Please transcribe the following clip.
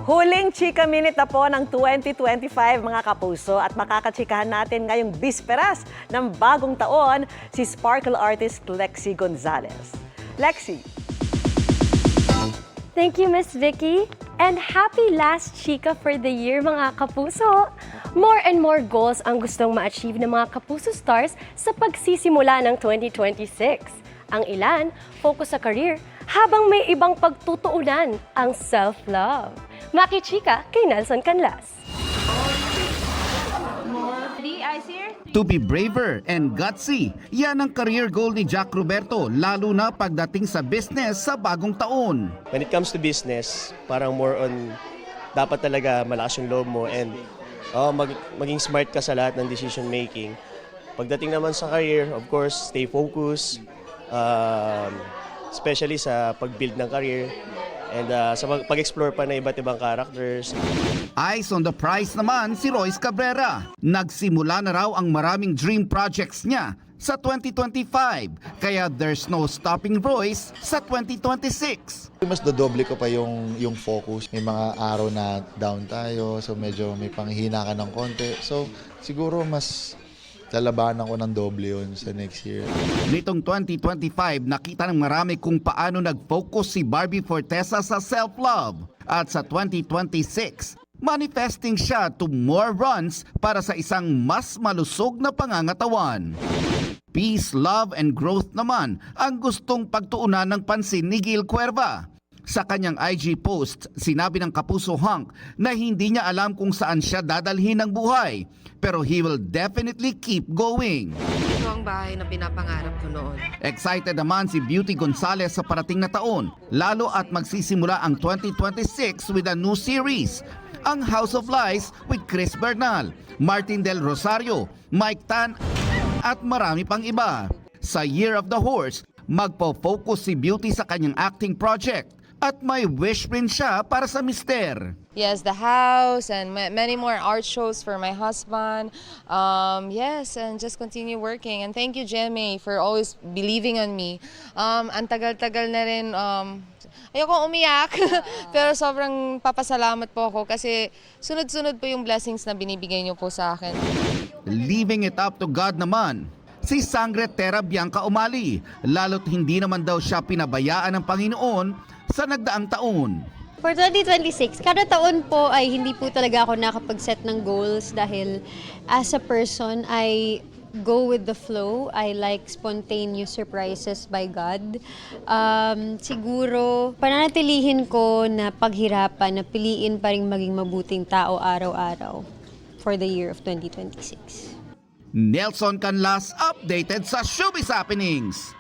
Huling Chika Minute na po ng 2025 mga kapuso at makakachikahan natin ngayong bisperas ng bagong taon si sparkle artist Lexi Gonzalez. Lexi. Thank you, Miss Vicky. And happy last Chika for the year, mga kapuso! More and more goals ang gustong ma-achieve ng mga kapuso stars sa pagsisimula ng 2026. Ang ilan, focus sa career, habang may ibang pagtutuunan ang self-love. Makichika kay Nelson Canlas. To be braver and gutsy, yan ang career goal ni Jack Roberto, lalo na pagdating sa business sa bagong taon. When it comes to business, parang more on dapat talaga malakas yung loob mo and maging smart ka sa lahat ng decision making. Pagdating naman sa career, of course, stay focused, especially sa pag-build ng career and sa pag-explore pa ng iba't ibang characters. Eyes on the prize naman si Royce Cabrera. Nagsimula na raw ang maraming dream projects niya sa 2025, kaya there's no stopping Royce sa 2026. Mas dodoble ko pa yung focus. May mga araw na down tayo, so medyo may panghihina ka ng konti. So siguro mas lalabanan ko ng doble yun sa next year. Nitong 2025, nakita ng marami kung paano nag-focus si Barbie Fortesa sa self-love. At sa 2026, manifesting siya to more runs para sa isang mas malusog na pangangatawan. Peace, love, and growth naman ang gustong pagtuunan ng pansin ni Gil Cuerva. Sa kanyang IG post, sinabi ng Kapuso Hunk na hindi niya alam kung saan siya dadalhin ng buhay, pero he will definitely keep going. Ito ang bahay na pinapangarap ko noon. Excited naman si Beauty Gonzalez sa parating na taon, lalo at magsisimula ang 2026 with a new series, ang House of Lies with Chris Bernal, Martin Del Rosario, Mike Tan, at marami pang iba. Sa Year of the Horse, magpo-focus si Beauty sa kanyang acting project at may wish rin siya para sa mister. Yes, the house and many more art shows for my husband. Yes, and just continue working. And thank you, GMA, for always believing on me. Ang tagal-tagal na rin, ayoko umiyak, pero sobrang papasalamat po ako kasi sunod-sunod po yung blessings na binibigay niyo po sa akin. Leaving it up to God naman, si Sangre Terra Bianca Umali, lalo't hindi naman daw siya pinabayaan ng Panginoon sa nagdaang taon. For 2026, kada taon po ay hindi po talaga ako nakapag-set ng goals dahil as a person, I go with the flow. I like spontaneous surprises by God. Siguro, pananatilihin ko na paghirapan na piliin pa rin maging mabuting tao araw-araw for the year of 2026. Nelson Canlas, updated sa Showbiz Happenings.